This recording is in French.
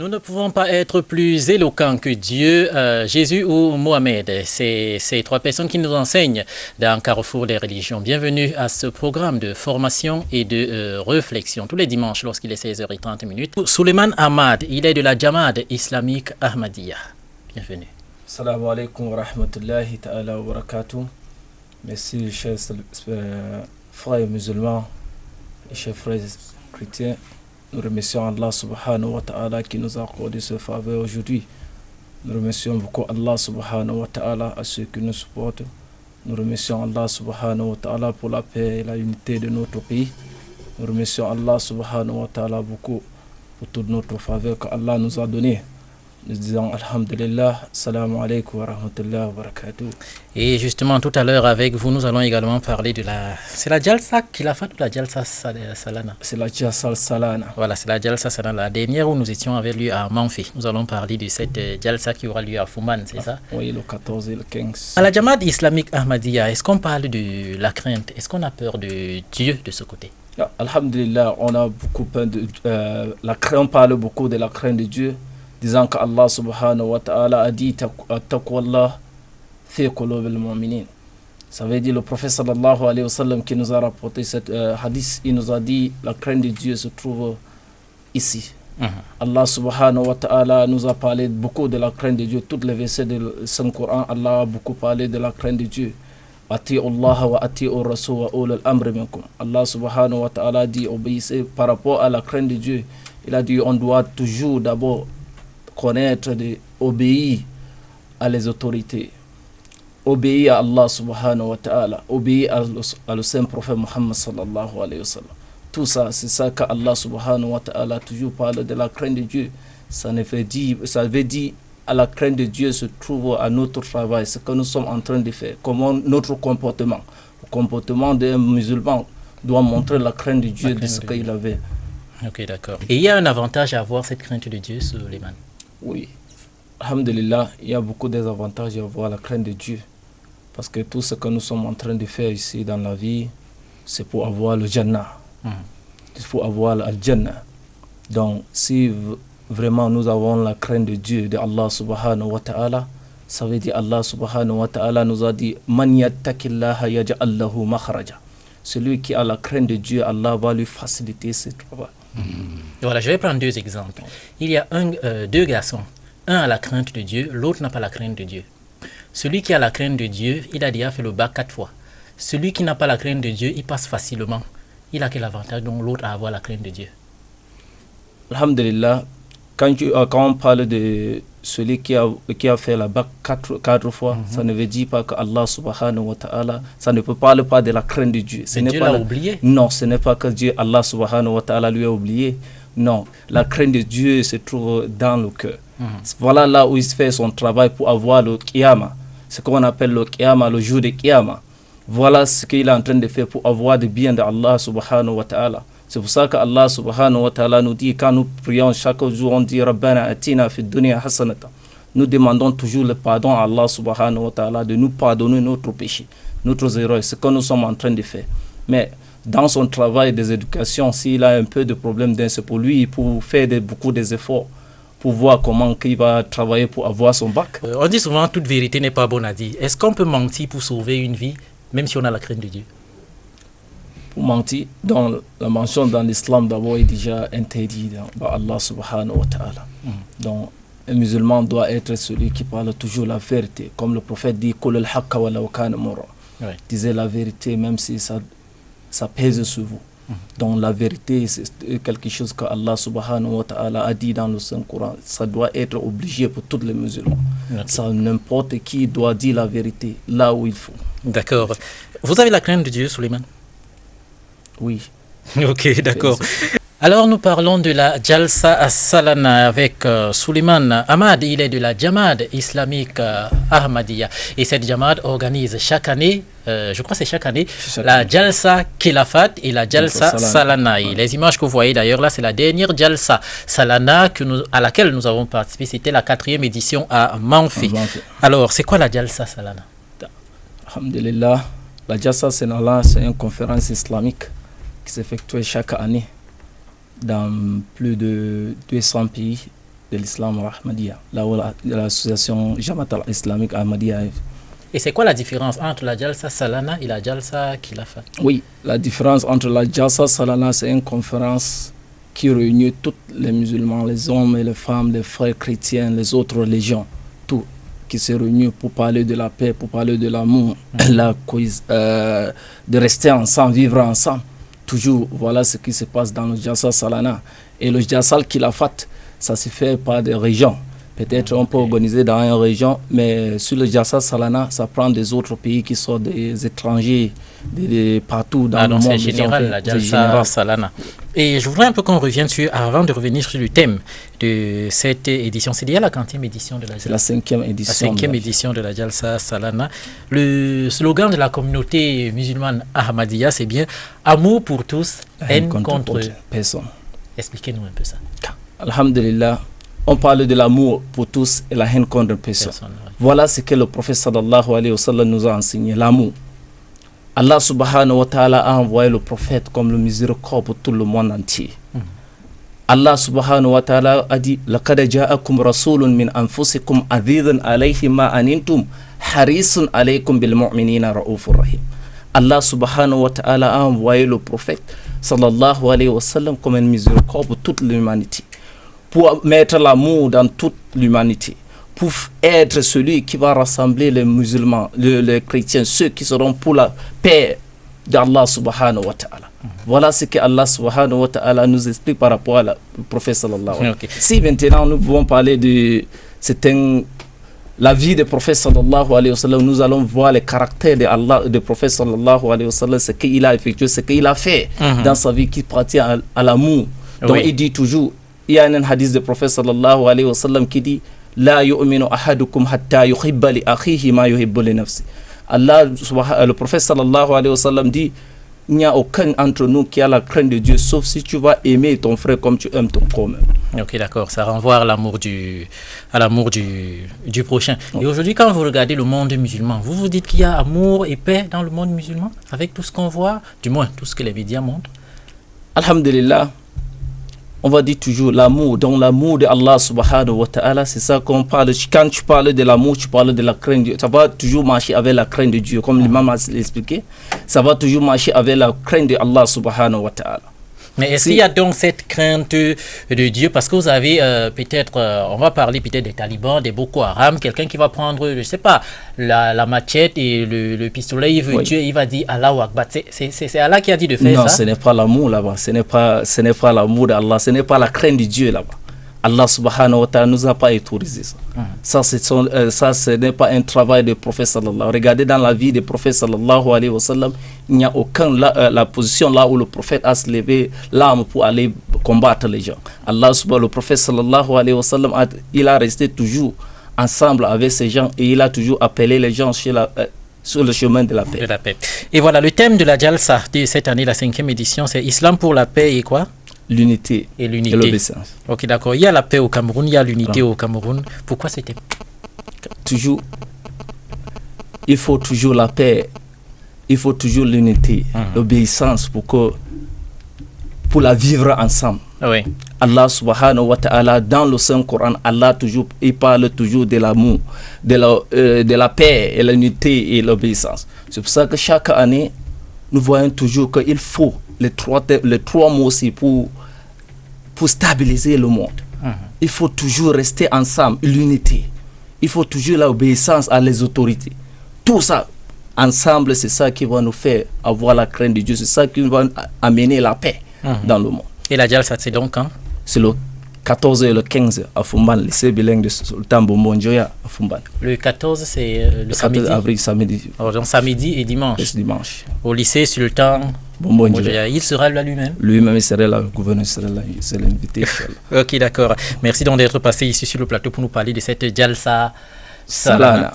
Nous ne pouvons pas être plus éloquents que Dieu, Jésus ou Mohamed. C'est ces trois personnes qui nous enseignent dans Carrefour des religions. Bienvenue à ce programme de formation et de réflexion tous les dimanches lorsqu'il est 16h30. Suleiman Ahmad, il est de la Jamaat islamique Ahmadiyya. Bienvenue. Assalamu alaikum wa rahmatullahi ta'ala wa barakatuh. Merci, chers frères musulmans et chers frères chrétiens. Nous remercions Allah subhanahu wa ta'ala qui nous a accordé ce faveur aujourd'hui. Nous remercions beaucoup Allah subhanahu wa ta'ala à ceux qui nous supportent. Nous remercions Allah subhanahu wa ta'ala pour la paix et la unité de notre pays. Nous remercions Allah subhanahu wa ta'ala beaucoup pour toute notre faveur qu'Allah nous a donnée. Nous disons Alhamdulillah, Salam alaikum wa rahmatullahi wa barakatuh. Et justement, tout à l'heure avec vous, nous allons également parler de la... C'est la Jalsa Khilafat ou la Jalsa Salana? C'est la Jalsa Salana. Voilà, c'est la Jalsa Salana. La dernière où nous étions avait lieu à Manfi. Nous allons parler de cette Jalsa qui aura lieu à Fouman, c'est ça? Oui, le 14 et le 15. À la Jamaat islamique Ahmadiyya, est-ce qu'on parle de la crainte? Est-ce qu'on a peur de Dieu de ce côté? Alhamdulillah, on a beaucoup peur de... on parle beaucoup de la crainte de Dieu, disant qu'Allah subhanahu wa ta'ala a dit taqwallah fi qulubil mu'minin. Ça veut dire le prophète sallallahu alayhi wa sallam qui nous a rapporté cette hadith, il nous a dit la crainte de Dieu se trouve ici. Allah subhanahu wa ta'ala nous a parlé beaucoup de la crainte de Dieu. Toutes les versets du Saint-Coran, Allah a beaucoup parlé de la crainte de Dieu. Ati'u Allah wa ati'u Rasul wa ulul amri minkum. Allah subhanahu wa ta'ala dit obéissez par rapport à la crainte de Dieu. Il a dit on doit toujours d'abord connaître, obéir à les autorités, obéir à Allah subhanahu wa ta'ala, obéir à le saint prophète Muhammad sallallahu alayhi wa sallam. Tout ça, c'est ça qu'Allah subhanahu wa ta'ala toujours parle de la crainte de Dieu. Ça veut dire à la crainte de Dieu se trouve à notre travail, ce que nous sommes en train de faire, comment notre comportement. Le comportement d'un musulman doit montrer la crainte de Dieu de ce qu'il avait. Ok, d'accord. Et il y a un avantage à avoir cette crainte de Dieu, Suleiman? Oui, alhamdulillah, il y a beaucoup d'avantages à avoir la crainte de Dieu. Parce que tout ce que nous sommes en train de faire ici dans la vie, c'est pour avoir le Jannah. Il faut avoir le Jannah. Donc, si vraiment nous avons la crainte de Dieu, de Allah subhanahu wa ta'ala, ça veut dire Allah subhanahu wa ta'ala nous a dit Man yattaqillaha yaj'al lahu makhraja. Celui qui a la crainte de Dieu, Allah va lui faciliter ses travaux. Voilà, je vais prendre deux exemples. Il y a deux garçons. Un a la crainte de Dieu, l'autre n'a pas la crainte de Dieu. Celui qui a la crainte de Dieu, il a déjà fait le bac 4 fois. Celui qui n'a pas la crainte de Dieu, il passe facilement. Il a quel avantage donc l'autre à avoir la crainte de Dieu? Alhamdulillah, quand on parle de celui qui a fait la bac 4 fois, ça ne veut dire pas que Allah subhanahu wa ta'ala, ça ne peut parler pas de la crainte de Dieu. Dieu l'a oublié? Non, ce n'est pas que Dieu, Allah subhanahu wa ta'ala lui a oublié. Non, la crainte de Dieu se trouve dans le cœur. Voilà là où il fait son travail pour avoir le Qiyamah. Ce qu'on appelle le Qiyamah, le jour de Qiyamah. Voilà ce qu'il est en train de faire pour avoir le bien d'Allah subhanahu wa ta'ala. C'est pour ça qu'Allah subhanahu wa ta'ala nous dit, quand nous prions chaque jour, on dit Rabbana atina fid dunya hasanata. Nous demandons toujours le pardon à Allah subhanahu wa ta'ala de nous pardonner notre péché, notre erreur, ce que nous sommes en train de faire. Mais dans son travail des éducations, s'il a un peu de problème c'est pour lui, pour faire beaucoup d'efforts, pour voir comment il va travailler pour avoir son bac. On dit souvent toute vérité n'est pas bonne à dire. Est-ce qu'on peut mentir pour sauver une vie, même si on a la crainte de Dieu? Pour mentir, dans la mention dans l'islam d'abord est déjà interdit par Allah subhanahu wa ta'ala. Donc un musulman doit être celui qui parle toujours la vérité. Comme le prophète dit, disait la vérité même si ça pèse sur vous. Donc la vérité, c'est quelque chose que Allah subhanahu wa ta'ala a dit dans le Saint-Coran. Ça doit être obligé pour tous les musulmans. Ça, n'importe qui doit dire la vérité là où il faut. D'accord. Vous avez la crainte de Dieu, Suleiman? Oui. Ok, d'accord. Alors nous parlons de la Jalsa Salana avec Suleiman Ahmad. Il est de la Jamaat islamique Ahmadiyya. Et cette Jamaat organise chaque année, je crois que c'est chaque année, la Jalsa Khilafat et la Jalsa Salana. Et les images que vous voyez d'ailleurs là, c'est la dernière Jalsa Salana à laquelle nous avons participé. C'était la 4e édition à Manfi. Alors, c'est quoi la Jalsa Salana? Alhamdulillah, la Jalsa Salana, c'est une conférence islamique qui s'effectue chaque année dans plus de 200 pays de l'islam Ahmadiyya, là où l'association Jamaat al-Islamique Ahmadiyya. Et c'est quoi la différence entre la Jalsa Salana et la Jalsa Khilafa? Oui, la différence entre la Jalsa Salana, c'est une conférence qui réunit tous les musulmans, les hommes et les femmes, les frères chrétiens, les autres religions, tout, qui se réunissent pour parler de la paix, pour parler de l'amour, de rester ensemble, vivre ensemble. Toujours, voilà ce qui se passe dans le Jalsa Salana. Et le Jalsa Khilafat, ça se fait par des régions. Peut-être on peut organiser dans une région, mais sur le Jalsa Salana, ça prend des autres pays qui sont des étrangers partout dans le monde. C'est général, la Jalsa Salana. Et je voudrais un peu qu'on revienne avant de revenir sur le thème de cette édition. C'est déjà la 40e édition de la Jalsa. C'est la 5e édition. La 5e édition de la Jalsa Salana. Le slogan de la communauté musulmane Ahmadiyya, c'est bien « Amour pour tous, haine contre personne ». Expliquez-nous un peu ça. Alhamdulillah. On parle de l'amour pour tous et la haine contre personne. Voilà ce que le prophète sallallahu alayhi wa sallam nous a enseigné, l'amour. Allah subhanahu wa ta'ala a envoyé le prophète comme le miséricorde pour tout le monde entier. Allah subhanahu wa ta'ala a dit لَقَدْ جَاءَكُمْ رَسُولٌ مِّنْ أَنفُسِكُمْ عَزِيزٌ عَلَيْهِ مَا أَنِنْتُمْ حَرِيصٌ عَلَيْكُمْ بِالْمُؤْمِنِينَ رَءُوفٌ رَحِيمٌ. Allah subhanahu wa ta'ala a envoyé le prophète sallallahu alayhi wa sallam comme un miséricorde pour toute l'humanité, pour mettre l'amour dans toute l'humanité, pour être celui qui va rassembler les musulmans, les chrétiens, ceux qui seront pour la paix d'Allah subhanahu wa ta'ala. Voilà ce que Allah subhanahu wa ta'ala nous explique par rapport au prophète sallallahu alayhi wa sallam. Si maintenant nous pouvons parler de la vie du prophète sallallahu alayhi wa sallam, nous allons voir les caractères du prophète sallallahu alayhi wa sallam, ce qu'il a effectué, ce qu'il a fait dans sa vie qui pratique à l'amour. Donc il dit toujours, il y a un hadith du prophète sallallahu alayhi wa sallam qui dit La yu'minu ahadukum hatta yuhibba li akhihi ma yuhibbu li nafsi. Le prophète sallallahu alayhi wa sallam dit il n'y a aucun d'entre nous qui a la crainte de Dieu sauf si tu vas aimer ton frère comme tu aimes ton corps. Ok, d'accord, ça renvoie à l'amour du prochain. Et aujourd'hui, quand vous regardez le monde musulman, vous vous dites qu'il y a amour et paix dans le monde musulman avec tout ce qu'on voit, du moins tout ce que les médias montrent? Alhamdulillah. On va dire toujours l'amour, donc l'amour de Allah subhanahu wa ta'ala, c'est ça qu'on parle. Quand tu parles de l'amour, tu parles de la crainte de Dieu. Ça va toujours marcher avec la crainte de Dieu, comme l'imam a expliqué. Ça va toujours marcher avec la crainte de Allah subhanahu wa ta'ala. Mais est-ce qu'il y a donc cette crainte de Dieu? Parce que vous avez peut-être, on va parler peut-être des talibans, des Boko Haram, quelqu'un qui va prendre, je ne sais pas, la machette et le pistolet, il veut tuer, il va dire Allahu Akbar. C'est Allah qui a dit de faire ça? Non, ce n'est pas l'amour là-bas, ce n'est pas l'amour d'Allah, ce n'est pas la crainte de Dieu là-bas. Allah subhanahu wa ta'ala nous a pas autorisé ça. Ça, ce n'est pas un travail du prophète sallallahu. Regardez dans la vie du prophète sallallahu alayhi wa sallam, il n'y a aucun la position là où le prophète a se levé l'arme pour aller combattre les gens. Le prophète sallallahu alayhi wa sallam, il a resté toujours ensemble avec ces gens et il a toujours appelé les gens sur le chemin de la paix. Et voilà, le thème de la Jalsa de cette année, la 5e édition, c'est Islam pour la paix et quoi? L'unité et l'obéissance. Ok, d'accord. Il y a la paix au Cameroun, il y a l'unité au Cameroun. Pourquoi c'était toujours? Il faut toujours la paix, il faut toujours l'unité, l'obéissance pour la vivre ensemble. Oui. Allah subhanahu wa ta'ala, dans le Saint-Coran, il parle toujours de l'amour, de la paix et l'unité et l'obéissance. C'est pour ça que chaque année, nous voyons toujours qu'il faut les trois mots aussi pour stabiliser le monde. Il faut toujours rester ensemble, l'unité. Il faut toujours l'obéissance à les autorités. Tout ça, ensemble, c'est ça qui va nous faire avoir la crainte de Dieu. C'est ça qui va amener la paix dans le monde. Et la Jalsa, c'est donc quand? C'est le 14 et le 15 à Fumban, lycée bilingue de Sultan Bombo Njoya à Fumban. Le 14, c'est le samedi? 14 avril, samedi. Alors, donc samedi et dimanche? C'est dimanche. Au lycée Sultan Bombo Njoya. Il sera là lui-même? Lui-même, il serait là, le gouverneur serait là, il serait invité. Ok, d'accord. Merci donc d'être passé ici sur le plateau pour nous parler de cette Jalsa Salana.